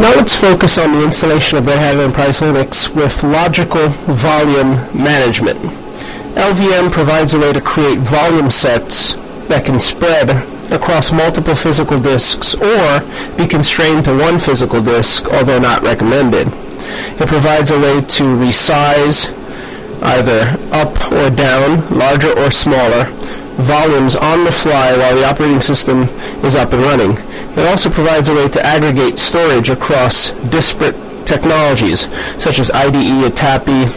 Now let's focus on the installation of Red Hat Enterprise Linux with logical volume management. LVM provides a way to create volume sets that can spread across multiple physical disks or be constrained to one physical disk, although not recommended. It provides a way to resize either up or down, larger or smaller, volumes on the fly while the operating system is up and running. It also provides a way to aggregate storage across disparate technologies such as IDE, ATAPI,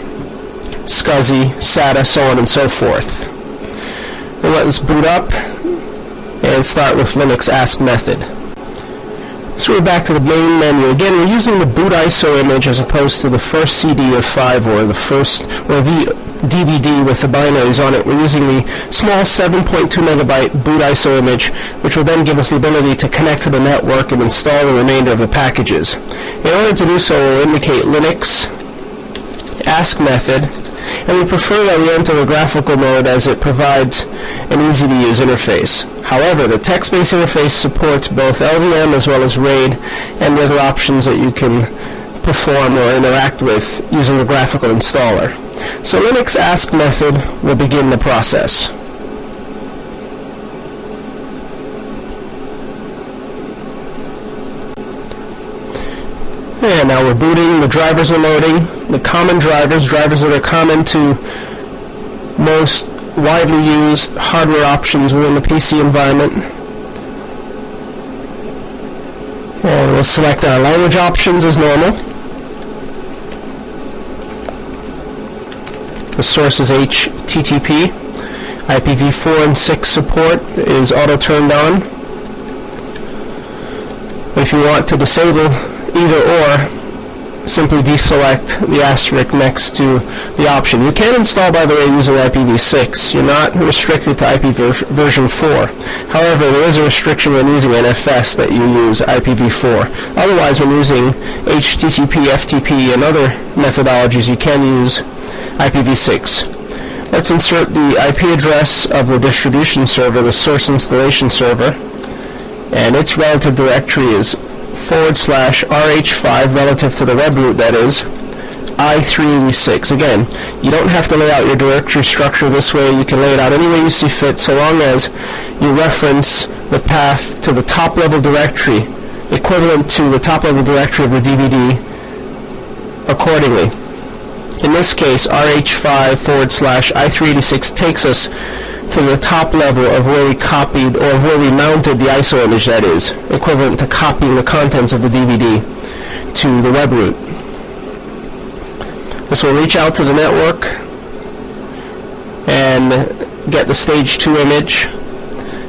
SCSI, SATA, so on and so forth. We'll let us boot up and start with Linux ask method. So we're back to the main menu. Again, we're using the boot ISO image as opposed to the first CD of 5 or the DVD with the binaries on it. We're using the small 7.2 megabyte boot ISO image, which will then give us the ability to connect to the network and install the remainder of the packages. In order to do so, we'll indicate Linux ask method, and we prefer that we enter the graphical mode as it provides an easy-to-use interface. However, the text-based interface supports both LVM as well as RAID and the other options that you can perform or interact with using the graphical installer. So Linux ask method will begin the process. And now we're booting, the drivers are loading, the common drivers that are common to most widely used hardware options within the PC environment. And we'll select our language options as normal. The source is HTTP. IPv4 and 6 support is auto turned on. If you want to disable either or, simply deselect the asterisk next to the option. You can install, by the way, using IPv6. You're not restricted to version 4. However, there is a restriction when using NFS that you use IPv4. Otherwise, when using HTTP, FTP, and other methodologies, you can use IPv6. Let's insert the IP address of the distribution server, the source installation server, and its relative directory is /RH5 relative to the web root, that is, I386. Again, you don't have to lay out your directory structure this way. You can lay it out any way you see fit, so long as you reference the path to the top level directory, equivalent to the top level directory of the DVD, accordingly. In this case, RH5 /I386 takes us to the top level of where we copied or where we mounted the ISO image, that is, equivalent to copying the contents of the DVD to the web root. This will reach out to the network and get the stage 2 image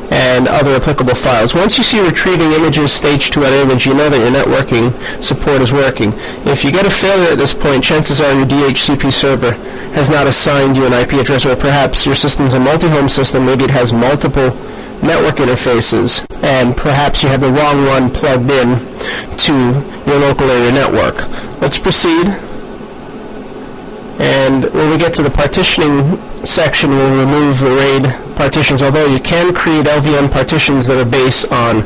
and other applicable files. Once you see retrieving images, stage 2 at image, you know that your networking support is working. If you get a failure at this point, chances are your DHCP server has not assigned you an IP address, or perhaps your system's a multi-home system, maybe it has multiple network interfaces, and perhaps you have the wrong one plugged in to your local area network. Let's proceed. And when we get to the partitioning section, we'll remove the RAID partitions, although you can create LVM partitions that are based on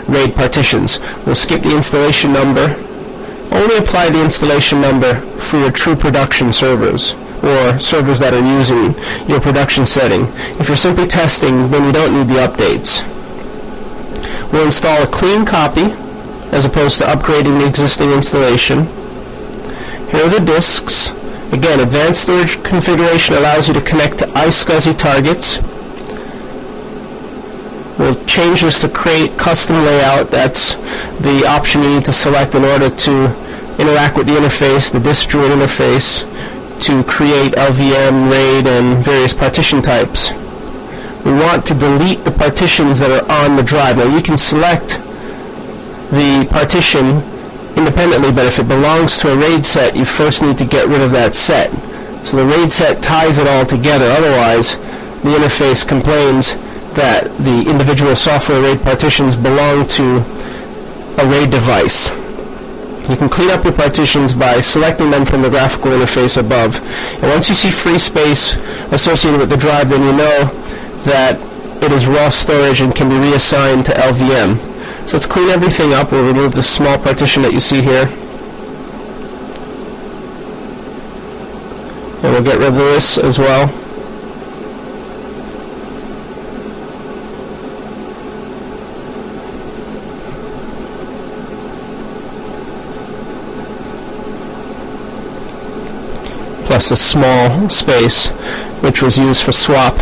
RAID partitions. We'll skip the installation number. Only apply the installation number for your true production servers, or servers that are using your production setting. If you're simply testing, then you don't need the updates. We'll install a clean copy, as opposed to upgrading the existing installation. Here are the disks. Again, advanced storage configuration allows you to connect to iSCSI targets. We'll change this to create custom layout. That's the option you need to select in order to interact with the interface, the disk droid interface, to create LVM, RAID, and various partition types. We want to delete the partitions that are on the drive. Now you can select the partition independently, but if it belongs to a RAID set, you first need to get rid of that set. So the RAID set ties it all together. Otherwise, the interface complains that the individual software RAID partitions belong to a RAID device. You can clean up your partitions by selecting them from the graphical interface above. And once you see free space associated with the drive, then you know that it is raw storage and can be reassigned to LVM. So let's clean everything up. We'll remove the small partition that you see here. And we'll get rid of this as well. Plus a small space which was used for swap.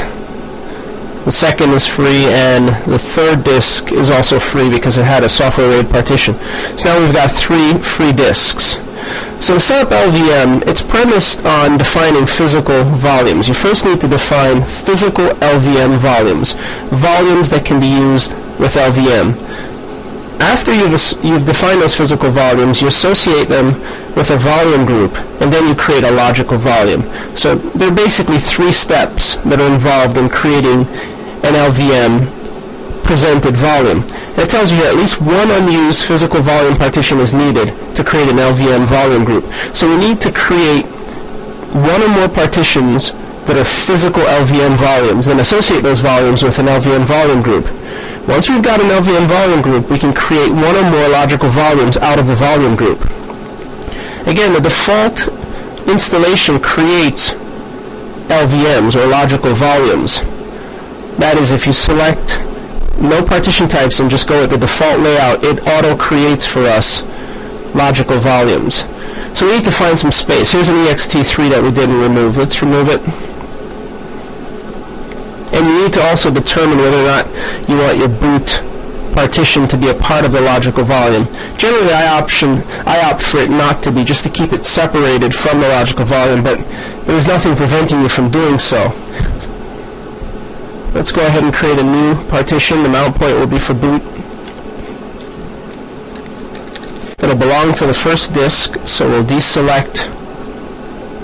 The second is free, and the third disk is also free because it had a software RAID partition. So now we've got 3 free disks. So to set up LVM, it's premised on defining physical volumes. You first need to define physical LVM volumes, volumes that can be used with LVM. After you've defined those physical volumes, you associate them with a volume group, and then you create a logical volume. So there are basically 3 steps that are involved in creating an LVM presented volume. And it tells you here at least one unused physical volume partition is needed to create an LVM volume group. So we need to create one or more partitions that are physical LVM volumes and associate those volumes with an LVM volume group. Once we've got an LVM volume group, we can create one or more logical volumes out of the volume group. Again, the default installation creates LVMs, or logical volumes. That is, if you select no partition types and just go with the default layout, it auto-creates for us logical volumes. So we need to find some space. Here's an ext3 that we didn't remove. Let's remove it. And you need to also determine whether or not you want your boot partition to be a part of the logical volume. Generally, I opt for it not to be, just to keep it separated from the logical volume, but there's nothing preventing you from doing so. Let's go ahead and create a new partition. The mount point will be for boot. It'll belong to the first disk, so we'll deselect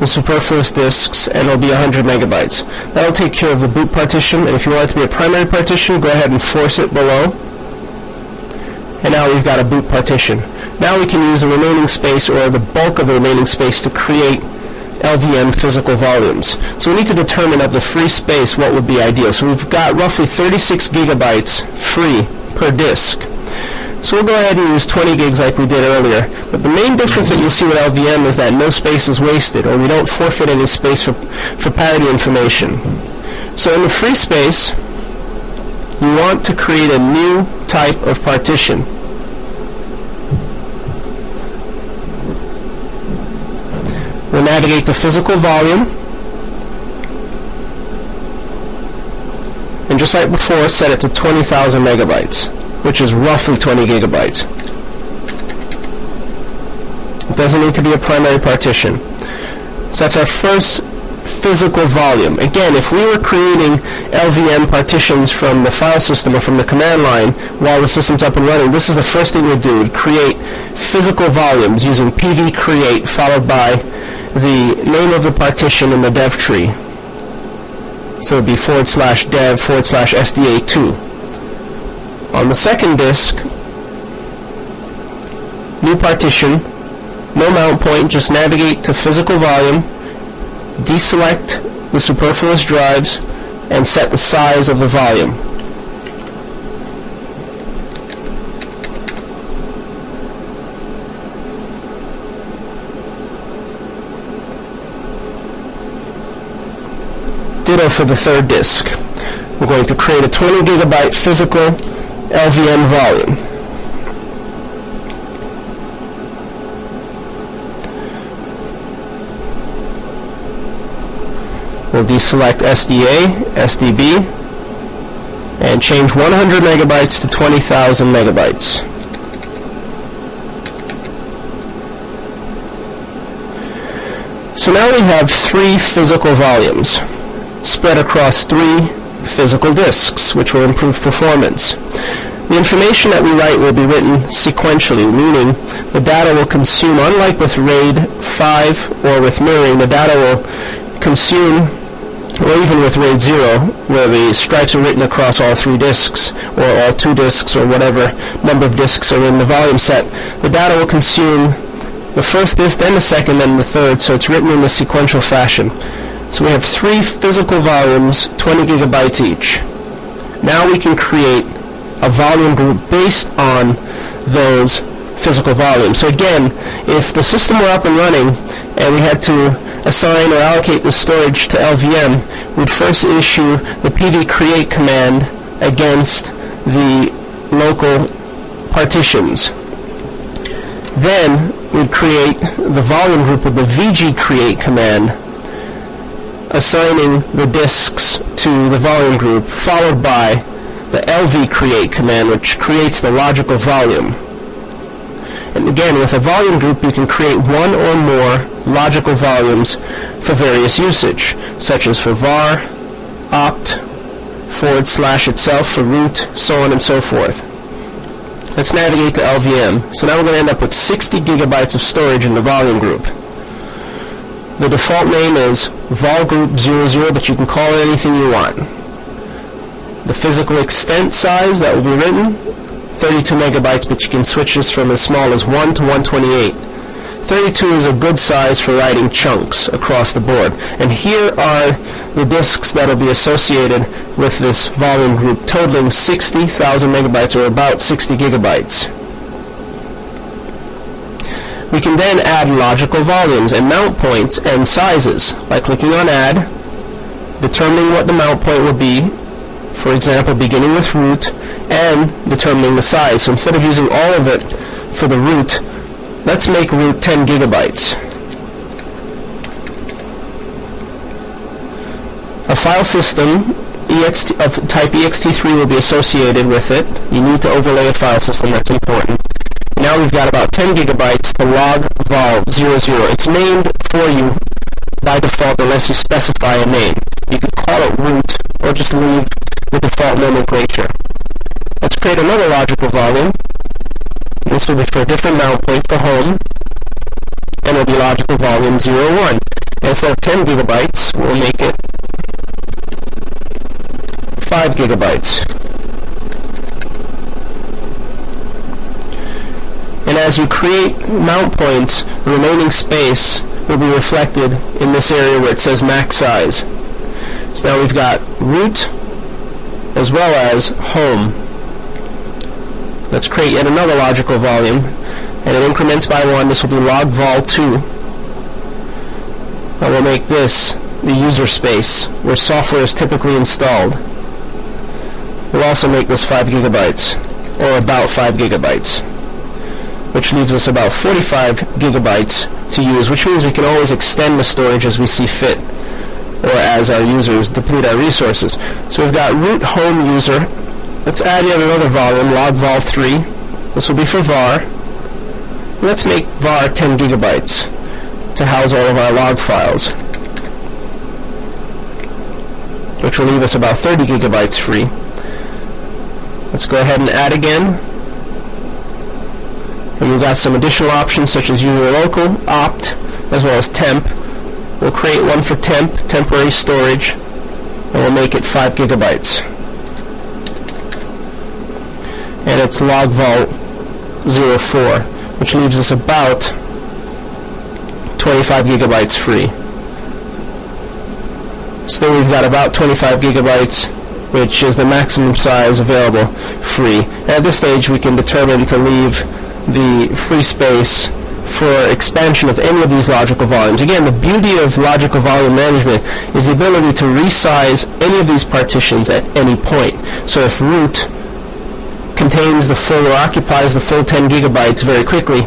the superfluous disks, and it'll be 100 megabytes. That'll take care of the boot partition, and if you want it to be a primary partition, go ahead and force it below. And now we've got a boot partition. Now we can use the remaining space, or the bulk of the remaining space, to create LVM physical volumes. So we need to determine of the free space what would be ideal. So we've got roughly 36 gigabytes free per disk. So we'll go ahead and use 20 gigs like we did earlier. But the main difference that you'll see with LVM is that no space is wasted, or we don't forfeit any space for parity information. So in the free space, you want to create a new type of partition. We'll navigate to physical volume, and just like before, set it to 20,000 megabytes, which is roughly 20 gigabytes. It doesn't need to be a primary partition. So that's our first physical volume. Again, if we were creating LVM partitions from the file system or from the command line while the system's up and running, this is the first thing we'd do. We'd create physical volumes using pv-create followed by the name of the partition in the dev tree. So it would be /dev/SDA2. On the second disk, new partition, no mount point, just navigate to physical volume, deselect the superfluous drives, and set the size of the volume. Ditto for the third disk. We're going to create a 20 gigabyte physical LVM volume. We'll deselect SDA, SDB, and change 100 megabytes to 20,000 megabytes. So now we have 3 physical volumes spread across 3 physical disks, which will improve performance. The information that we write will be written sequentially, meaning the data will consume, unlike with RAID 5 or with mirroring, the data will consume, or even with RAID 0, where the stripes are written across all 3 disks, or all 2 disks, or whatever number of disks are in the volume set, the data will consume the first disk, then the second, then the third, so it's written in a sequential fashion. So we have 3 physical volumes, 20 gigabytes each. Now we can create a volume group based on those physical volumes. So again, if the system were up and running and we had to assign or allocate the storage to LVM, we'd first issue the pv-create command against the local partitions. Then we'd create the volume group with the vg-create command, assigning the disks to the volume group, followed by the lv-create command, which creates the logical volume. And again, with a volume group, you can create one or more logical volumes for various usage, such as for var, opt, / itself for root, so on and so forth. Let's navigate to LVM. So now we're going to end up with 60 gigabytes of storage in the volume group. The default name is volgroup00, but you can call it anything you want. The physical extent size that will be written, 32 megabytes, but you can switch this from as small as 1 to 128. 32 is a good size for writing chunks across the board. And here are the disks that will be associated with this volume group, totaling 60,000 megabytes, or about 60 gigabytes. We can then add logical volumes and mount points and sizes by clicking on Add, determining what the mount point will be, for example, beginning with root, and determining the size. So instead of using all of it for the root, let's make root 10 gigabytes. A file system of type ext3 will be associated with it. You need to overlay a file system, that's important. Now we've got about 10 gigabytes to log vol00. It's named for you by default unless you specify a name. You could call it root or just leave the default nomenclature. Let's create another logical volume. This will be for a different mount point for home, and it'll be logical volume 01. And instead of 10 gigabytes, we'll make it 5 gigabytes. And as you create mount points, the remaining space will be reflected in this area where it says max size. So now we've got root as well as home. Let's create yet another logical volume, and it increments by 1. This will be log vol2. And we'll make this the user space where software is typically installed. We'll also make this 5 gigabytes, or about 5 gigabytes, which leaves us about 45 gigabytes to use, which means we can always extend the storage as we see fit, or as our users deplete our resources. So we've got root home user. Let's add yet another volume, log vol3. This will be for var. Let's make var 10 gigabytes to house all of our log files, which will leave us about 30 gigabytes free. Let's go ahead and add again. And we've got some additional options such as user local, opt, as well as temp. We'll create one for temp, temporary storage, and we'll make it 5 gigabytes. And it's log vol 04, which leaves us about 25 gigabytes free. So we've got about 25 gigabytes, which is the maximum size available free. And at this stage, we can determine to leave the free space for expansion of any of these logical volumes. Again, the beauty of logical volume management is the ability to resize any of these partitions at any point. So if root contains the full or occupies the full 10 gigabytes very quickly,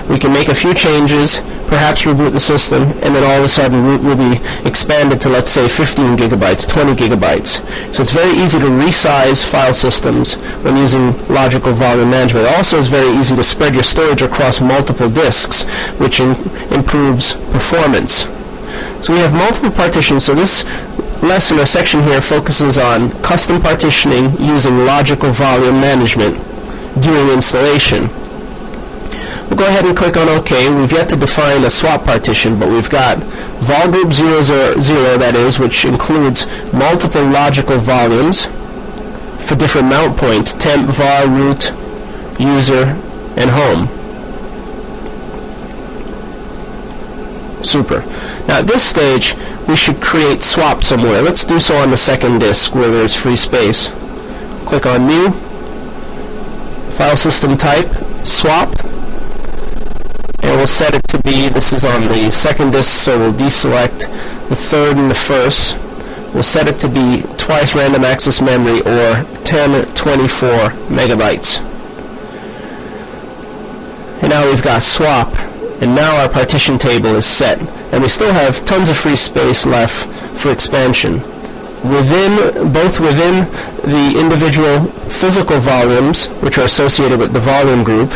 we can make a few changes, perhaps reboot the system, and then all of a sudden root will be expanded to, let's say, 15 gigabytes, 20 gigabytes. So it's very easy to resize file systems when using logical volume management. Also, it's very easy to spread your storage across multiple disks, which improves performance. So we have multiple partitions. So this lesson or section here focuses on custom partitioning using logical volume management during installation. We'll go ahead and click on OK. We've yet to define a swap partition, but we've got volgroup 00, that is, which includes multiple logical volumes for different mount points: temp, var, root, user, and home. Super. Now at this stage, we should create swap somewhere. Let's do so on the second disk where there's free space. Click on New, File system type, swap, and we'll set it to be, this is on the second disk, so we'll deselect the third and the first. We'll set it to be twice random access memory, or 1024 megabytes. And now we've got swap, and now our partition table is set, and we still have tons of free space left for expansion. Both within the individual physical volumes, which are associated with the volume group,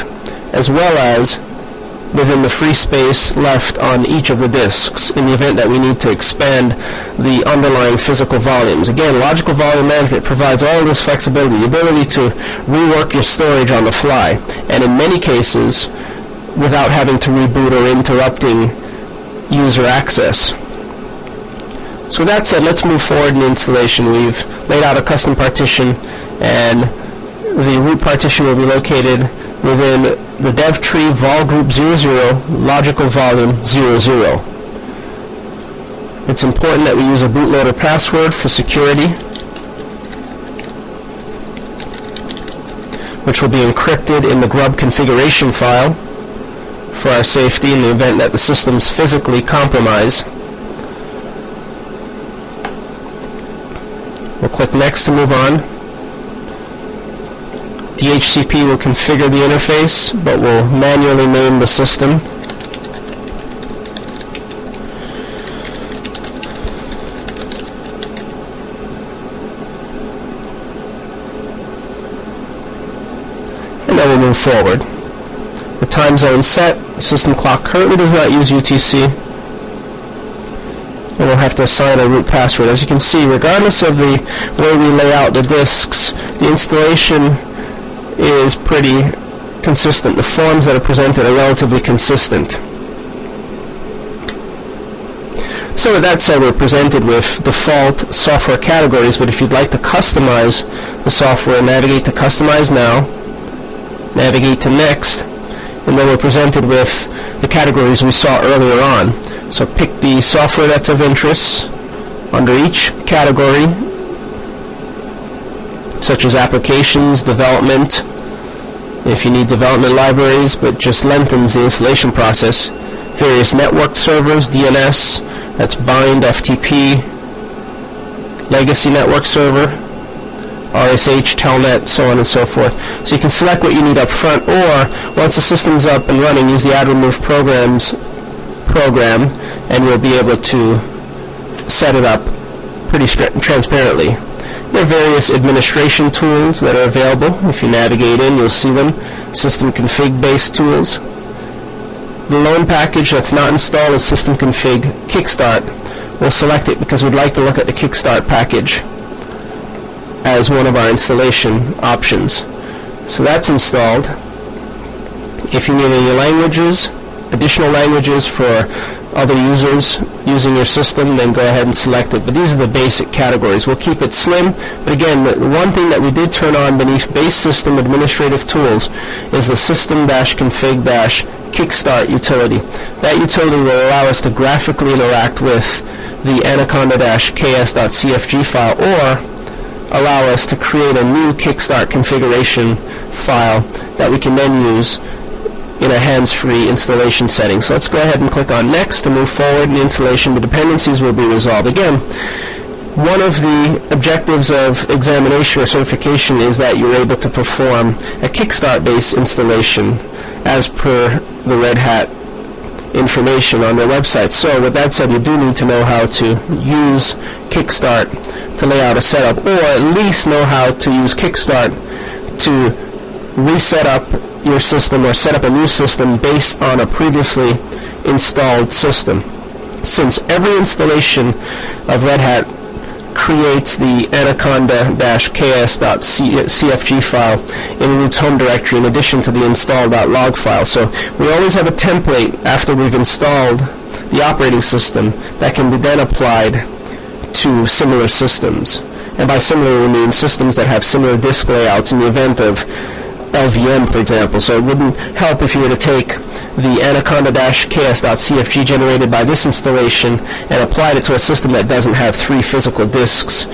as well as within the free space left on each of the disks in the event that we need to expand the underlying physical volumes. Again, logical volume management provides all of this flexibility, the ability to rework your storage on the fly, and in many cases without having to reboot or interrupting user access. So with that said, let's move forward in the installation. We've laid out a custom partition, and the root partition will be located within the dev tree vol group 00, logical volume 00. It's important that we use a bootloader password for security, which will be encrypted in the grub configuration file for our safety in the event that the system's physically compromised. We'll click Next to move on. DHCP will configure the interface, but will manually name the system. And then we'll move forward. The time zone set, system clock currently does not use UTC. And we'll have to assign a root password. As you can see, regardless of the way we lay out the disks, the installation is pretty consistent. The forms that are presented are relatively consistent. So with that said, we're presented with default software categories, but if you'd like to customize the software, navigate to Customize Now, navigate to Next, and then we're presented with the categories we saw earlier on. So pick the software that's of interest under each category, such as applications, development, if you need development libraries, but just lengthens the installation process. Various network servers, DNS, that's bind, FTP, legacy network server, RSH, Telnet, so on and so forth. So you can select what you need up front, or once the system's up and running, use the add remove programs program, and you'll be able to set it up pretty transparently. There are various administration tools that are available. If you navigate in, you'll see them. System config based tools. The loan package that's not installed is system config kickstart. We'll select it because we'd like to look at the kickstart package as one of our installation options. So that's installed. If you need any languages, additional languages for other users using your system, then go ahead and select it. But these are the basic categories. We'll keep it slim, but again, the one thing that we did turn on beneath base system administrative tools is the system-config-kickstart utility. That utility will allow us to graphically interact with the anaconda-ks.cfg file, or allow us to create a new kickstart configuration file that we can then use in a hands-free installation setting. So let's go ahead and click on Next to move forward in the installation. The dependencies will be resolved. Again, one of the objectives of examination or certification is that you're able to perform a Kickstart-based installation as per the Red Hat information on their website. So with that said, you do need to know how to use Kickstart to lay out a setup, or at least know how to use Kickstart to reset up your system or set up a new system based on a previously installed system. Since every installation of Red Hat creates the anaconda-ks.cfg file in root's home directory in addition to the install.log file. So we always have a template after we've installed the operating system that can be then applied to similar systems. And by similar we mean systems that have similar disk layouts in the event of LVM, for example. So it wouldn't help if you were to take the anaconda-ks.cfg generated by this installation and applied it to a system that doesn't have 3 physical disks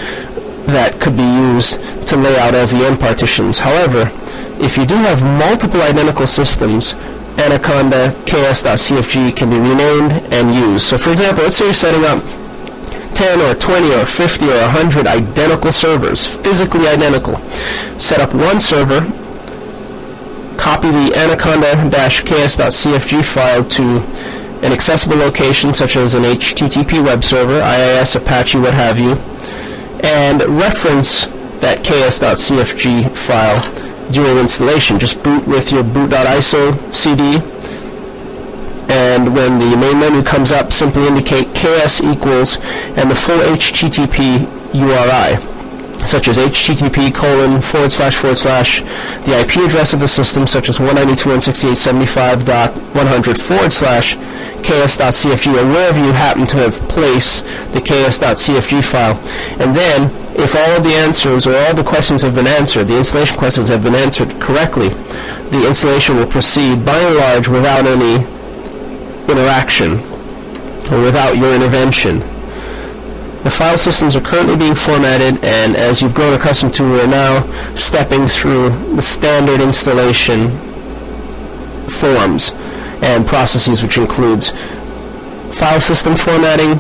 that could be used to lay out LVM partitions. However, If you do have multiple identical systems, Anaconda ks.cfg can be renamed and used. So for example, let's say you're setting up 10 or 20 or 50 or 100 identical servers, physically identical. Set up one server, copy the anaconda-ks.cfg file to an accessible location such as an HTTP web server, IIS, Apache, what have you, and reference that ks.cfg file during installation. Just boot with your boot.iso CD, and when the main menu comes up, simply indicate ks equals and the full HTTP URI, such as http:// the IP address of the system, such as 192.168.75.100/ks.cfg, or wherever you happen to have placed the ks.cfg file. And then, if all of the answers or all the questions have been answered, the installation questions have been answered correctly, the installation will proceed by and large without any interaction or without your intervention. The file systems are currently being formatted, and as you've grown accustomed to, we're now stepping through the standard installation forms and processes, which includes file system formatting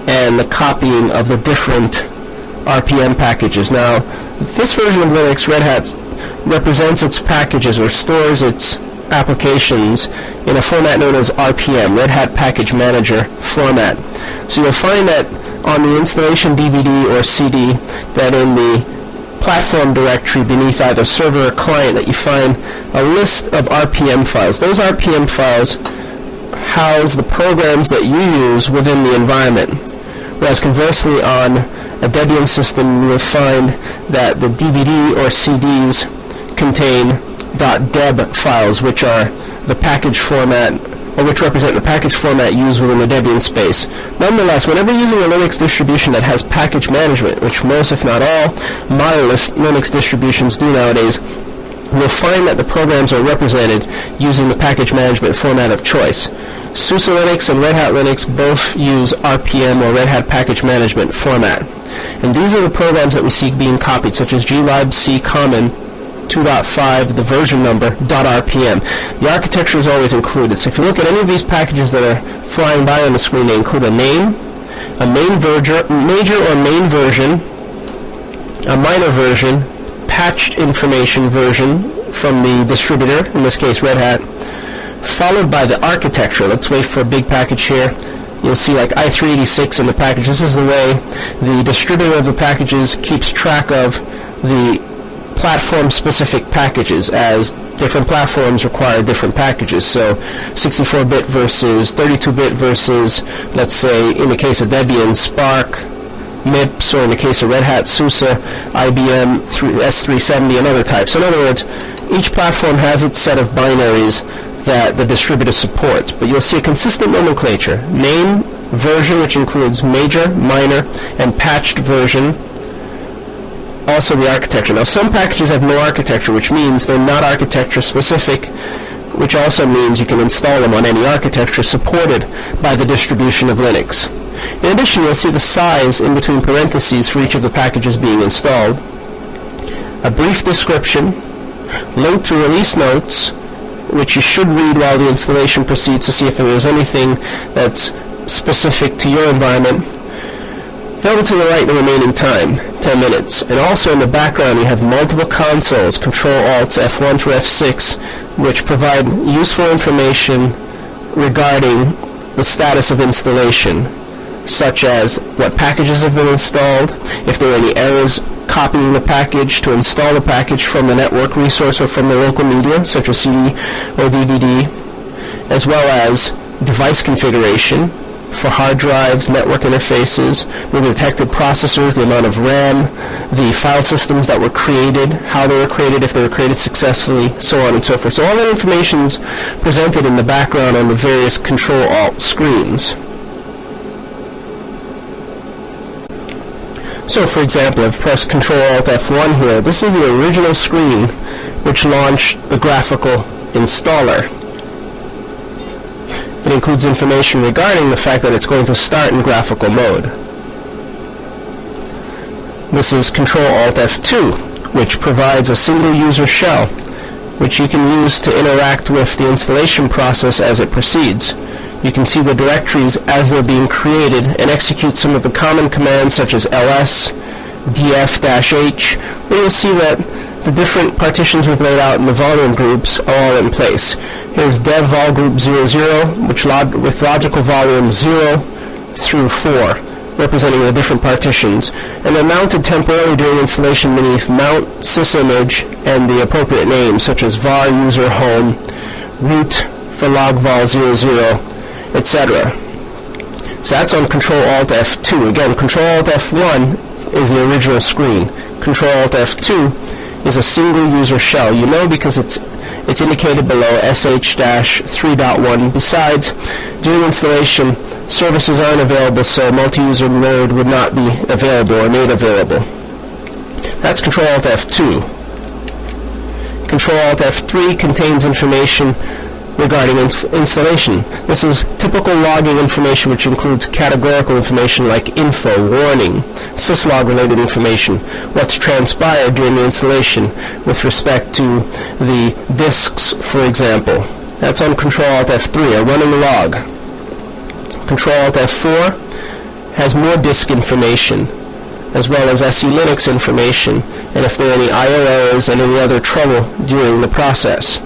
and the copying of the different RPM packages. Now, this version of Linux, Red Hat, represents its packages or stores its applications in a format known as RPM, Red Hat Package Manager format. So you'll find that on the installation DVD or CD, that in the platform directory beneath either server or client, that you find a list of RPM files. Those RPM files house the programs that you use within the environment. Whereas conversely, on a Debian system, you will find that the DVD or CDs contain .deb files, which are the package format, or which represent the package format used within the Debian space. Nonetheless, whenever using a Linux distribution that has package management, which most, if not all, modern Linux distributions do nowadays, you'll find that the programs are represented using the package management format of choice. SUSE Linux and Red Hat Linux both use RPM, or Red Hat Package Management format. And these are the programs that we see being copied, such as glibc common 2.5, the version number, .rpm. The architecture is always included. So if you look at any of these packages that are flying by on the screen, they include a name, a major or main version, a minor version, patched information version from the distributor, in this case Red Hat, followed by the architecture. Let's wait for a big package here. You'll see like i386 in the package. This is the way the distributor of the packages keeps track of the platform-specific packages, as different platforms require different packages. So 64-bit versus 32-bit versus, let's say, in the case of Debian, Spark, MIPS, or in the case of Red Hat, SUSE, IBM, S370, and other types. In other words, each platform has its set of binaries that the distributor supports, but you'll see a consistent nomenclature. Name, version, which includes major, minor, and patched version. Also the architecture. Now, some packages have no architecture, which means they're not architecture specific, which also means you can install them on any architecture supported by the distribution of Linux. In addition, you'll see the size in between parentheses for each of the packages being installed, a brief description, link to release notes, which you should read while the installation proceeds to see if there is anything that's specific to your environment. Over to the right, the remaining time, 10 minutes. And also in the background, you have multiple consoles, Control-Alt F1 through F6, which provide useful information regarding the status of installation, such as what packages have been installed, if there are any errors copying the package to install the package from the network resource or from the local media, such as CD or DVD, as well as device configuration for hard drives, network interfaces, the detected processors, the amount of RAM, the file systems that were created, how they were created, if they were created successfully, so on and so forth. So all that information is presented in the background on the various Control-Alt screens. So, for example, I've pressed Control-Alt F1 here. This is the original screen which launched the graphical installer. It includes information regarding the fact that it's going to start in graphical mode. This is Control-Alt F2, which provides a single user shell which you can use to interact with the installation process as it proceeds. You can see the directories as they're being created and execute some of the common commands such as ls, df-h, where you'll see that the different partitions we've laid out in the volume groups are all in place. Here's dev vol group 00, which with logical volume 0 through 4, representing the different partitions, and they're mounted temporarily during installation beneath mount sysimage and the appropriate names such as var user home, root for log vol 00, etc. So that's on Control-Alt-F2. Again, Control-Alt-F1 is the original screen. Control-Alt-F2 is a single user shell. You know because it's indicated below sh-3.1. Besides, during installation, services aren't available, so multi-user mode would not be available or made available. That's Control-Alt-F2. Control-Alt-F3 contains information regarding installation. This is typical logging information, which includes categorical information like info, warning, syslog related information, what's transpired during the installation with respect to the disks, for example. That's on Control-Alt-F3, a running log. Control-Alt-F4 has more disk information, as well as SE Linux information, and if there are any I/O errors and any other trouble during the process.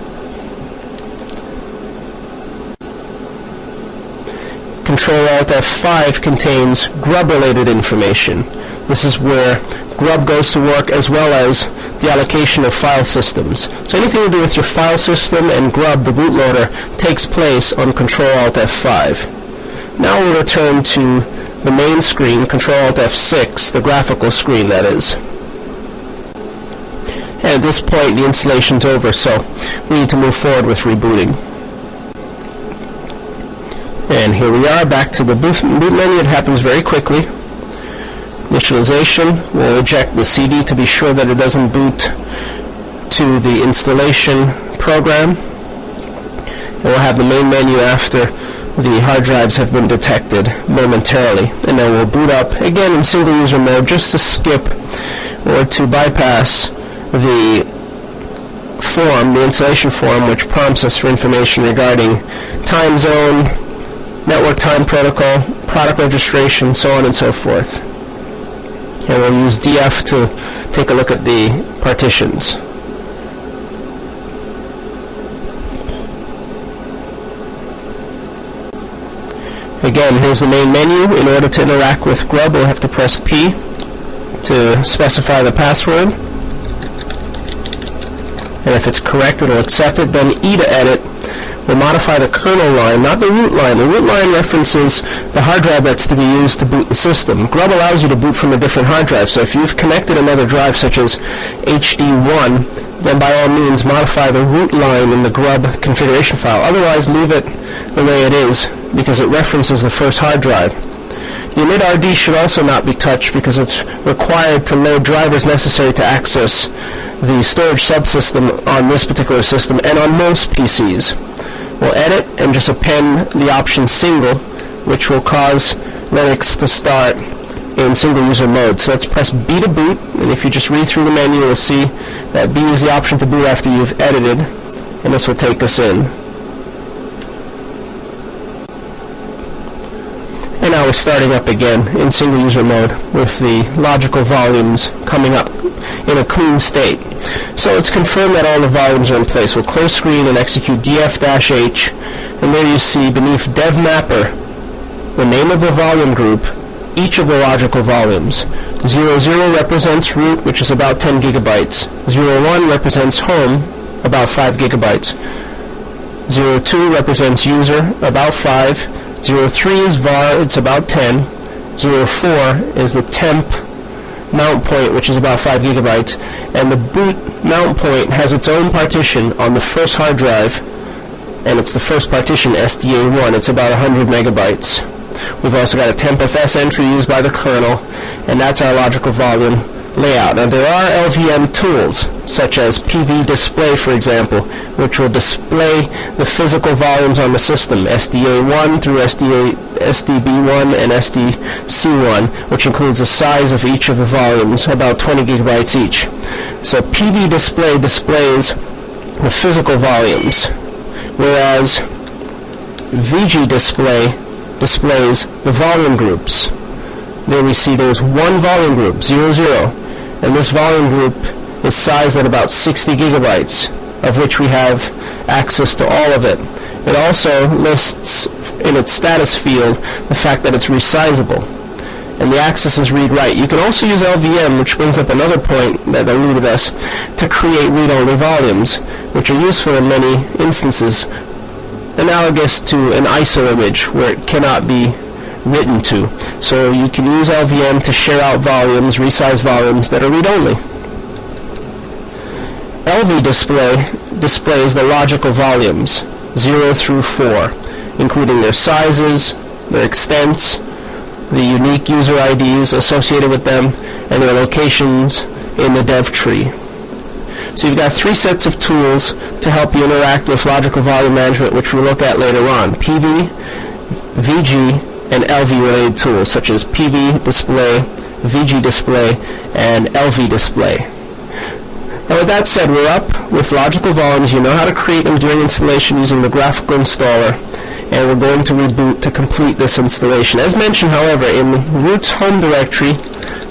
Control-Alt-F5 contains grub-related information. This is where grub goes to work, as well as the allocation of file systems. So anything to do with your file system and grub, the bootloader, takes place on Control-Alt-F5. Now we'll return to the main screen, Control-Alt-F6, the graphical screen, that is. And at this point, the installation's over, so we need to move forward with rebooting. And here we are, back to the boot menu. It happens very quickly. Initialization, we'll eject the CD to be sure that it doesn't boot to the installation program. And we'll have the main menu after the hard drives have been detected momentarily. And then we'll boot up, again in single user mode, just to skip or to bypass the form, the installation form, which prompts us for information regarding time zone, network time protocol, product registration, so on and so forth. And we'll use DF to take a look at the partitions. Again, here's the main menu. In order to interact with grub, we'll have to press P to specify the password. And if it's correct, it'll accept it. Then E to edit. We'll modify the kernel line, not the root line. The root line references the hard drive that's to be used to boot the system. Grub allows you to boot from a different hard drive, so if you've connected another drive such as HD1, then by all means modify the root line in the grub configuration file. Otherwise, leave it the way it is because it references the first hard drive. Your init-RD should also not be touched because it's required to load drivers necessary to access the storage subsystem on this particular system and on most PCs. We'll edit and just append the option single, which will cause Linux to start in single user mode. So let's press B to boot, and if you just read through the menu, you'll see that B is the option to boot after you've edited, and this will take us in. And now we're starting up again in single user mode with the logical volumes coming up in a clean state. So let's confirm that all the volumes are in place. We'll close screen and execute df-h, and there you see beneath dev mapper the name of the volume group, each of the logical volumes. 00 represents root, which is about 10 gigabytes. 01 represents home, about 5 gigabytes. 02 represents user, about 5. 03 is var, it's about 10. 04 is the temp mount point, which is about 5 gigabytes. And the boot mount point has its own partition on the first hard drive, and it's the first partition, SDA1. It's about 100 megabytes. We've also got a tempfs entry used by the kernel, and that's our logical volume layout. Now there are LVM tools, such as PV display, for example, which will display the physical volumes on the system, SDA1 through SDB1 and SDC1, which includes the size of each of the volumes, about 20 gigabytes each. So PV display displays the physical volumes, whereas VG display displays the volume groups. There we see there's one volume group, 00, and this volume group is sized at about 60 gigabytes, of which we have access to all of it. It also lists in its status field the fact that it's resizable, and the access is read-write. You can also use LVM, which brings up another point that eluded us, to create read-only volumes, which are useful in many instances, analogous to an ISO image where it cannot be written to. So you can use LVM to share out volumes, resize volumes that are read-only. LV display displays the logical volumes, 0 through 4, including their sizes, their extents, the unique user IDs associated with them, and their locations in the dev tree. So you've got three sets of tools to help you interact with logical volume management, which we'll look at later on: PV, VG, and LV related tools such as PV display, VG display, and LV display. Now with that said, we're up with logical volumes. You know how to create them during installation using the graphical installer, and we're going to reboot to complete this installation. As mentioned, however, in root's home directory,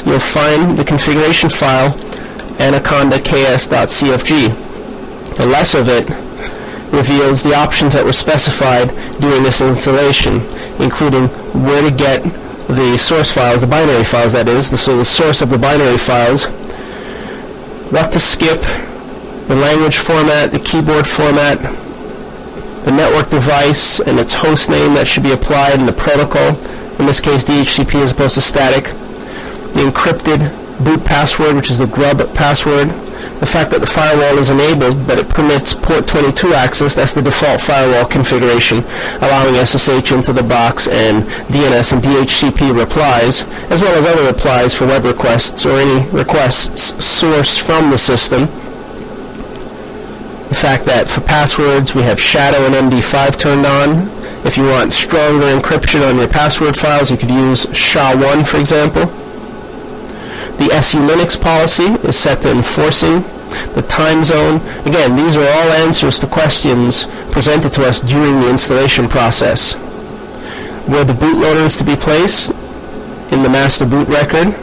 you'll find the configuration file anaconda.ks.cfg. The less of it reveals the options that were specified during this installation, including where to get the source files, the binary files that is, so the source of the binary files, what to skip, the language format, the keyboard format, the network device and its host name that should be applied, and the protocol, in this case DHCP as opposed to static, the encrypted boot password, which is the grub password, the fact that the firewall is enabled but it permits port 22 access, that's the default firewall configuration, allowing SSH into the box, and DNS and DHCP replies, as well as other replies for web requests or any requests sourced from the system. The fact that for passwords we have shadow and MD5 turned on. If you want stronger encryption on your password files, you could use SHA-1, for example. The SE Linux policy is set to enforcing. The time zone, again, these are all answers to questions presented to us during the installation process. Where the bootloader is to be placed in the master boot record,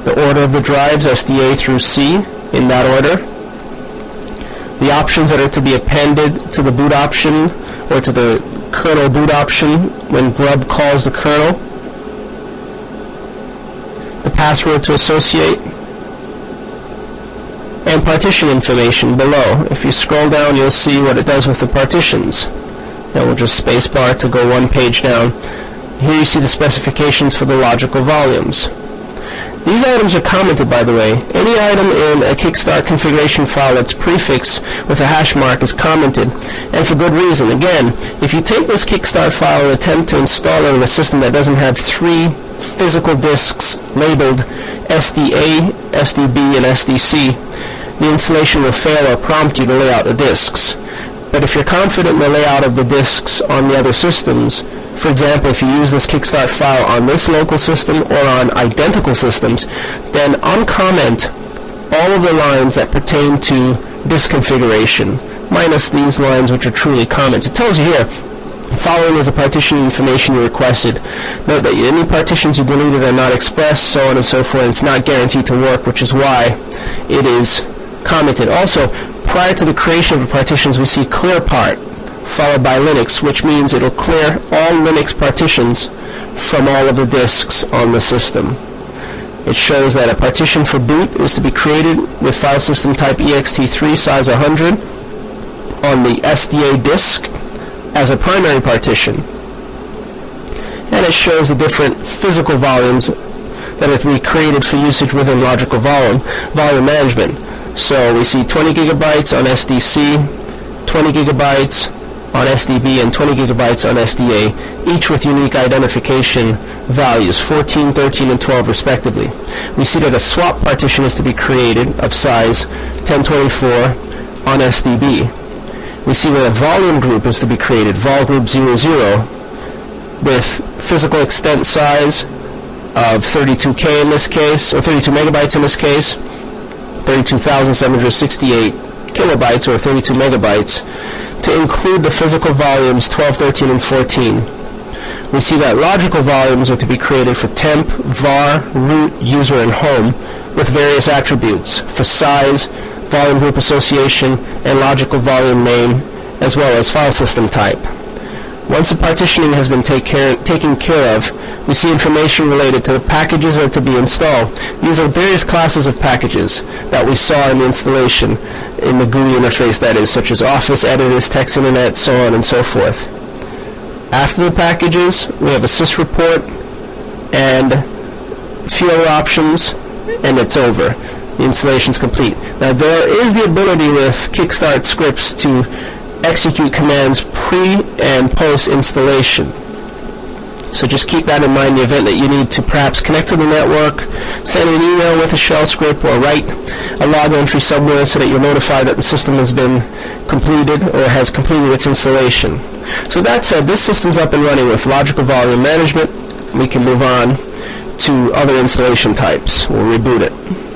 the order of the drives, SDA through C, in that order. The options that are to be appended to the boot option or to the kernel boot option when grub calls the kernel. The password to associate, and partition information below. If you scroll down, you'll see what it does with the partitions. And we'll just spacebar to go one page down. Here you see the specifications for the logical volumes. These items are commented, by the way. Any item in a Kickstart configuration file that's prefixed with a hash mark is commented, and for good reason. Again, if you take this Kickstart file and attempt to install it in a system that doesn't have three physical disks labeled SDA, SDB, and SDC, the installation will fail or prompt you to lay out the disks. But if you're confident in the layout of the disks on the other systems, for example, if you use this Kickstart file on this local system or on identical systems, then uncomment all of the lines that pertain to disk configuration, minus these lines which are truly comments. It tells you here, following is the partition information you requested. Note that any partitions you deleted are not expressed, so on and so forth. It's not guaranteed to work, which is why it is commented. Also, prior to the creation of the partitions, we see clear part followed by Linux, which means it'll clear all Linux partitions from all of the disks on the system. It shows that a partition for boot is to be created with file system type ext3 size 100 on the SDA disk as a primary partition. And it shows the different physical volumes that are to be created for usage within logical volume management. So we see 20 gigabytes on SDC, 20 gigabytes on SDB, and 20 gigabytes on SDA, each with unique identification values, 14, 13, and 12 respectively. We see that a swap partition is to be created of size 1024 on SDB. We see that a volume group is to be created, vol group 00, with physical extent size of 32K in this case, or 32 megabytes in this case, 32,768 kilobytes or 32 megabytes to include the physical volumes 12, 13, and 14. We see that logical volumes are to be created for temp, var, root, user, and home with various attributes for size, volume group association, and logical volume name, as well as file system type. Once the partitioning has been taken care of, we see information related to the packages that are to be installed. These are various classes of packages that we saw in the installation in the GUI interface, that is, such as Office, Editors, Text Internet, so on and so forth. After the packages, we have a sys report and a few other options, and it's over. The installation is complete. Now, there is the ability with Kickstart scripts to execute commands pre and post installation. So just keep that in mind in the event that you need to perhaps connect to the network, send an email with a shell script, or write a log entry somewhere so that you're notified that the system has been completed or has completed its installation. So with that said, this system's up and running with logical volume management. We can move on to other installation types. We'll reboot it.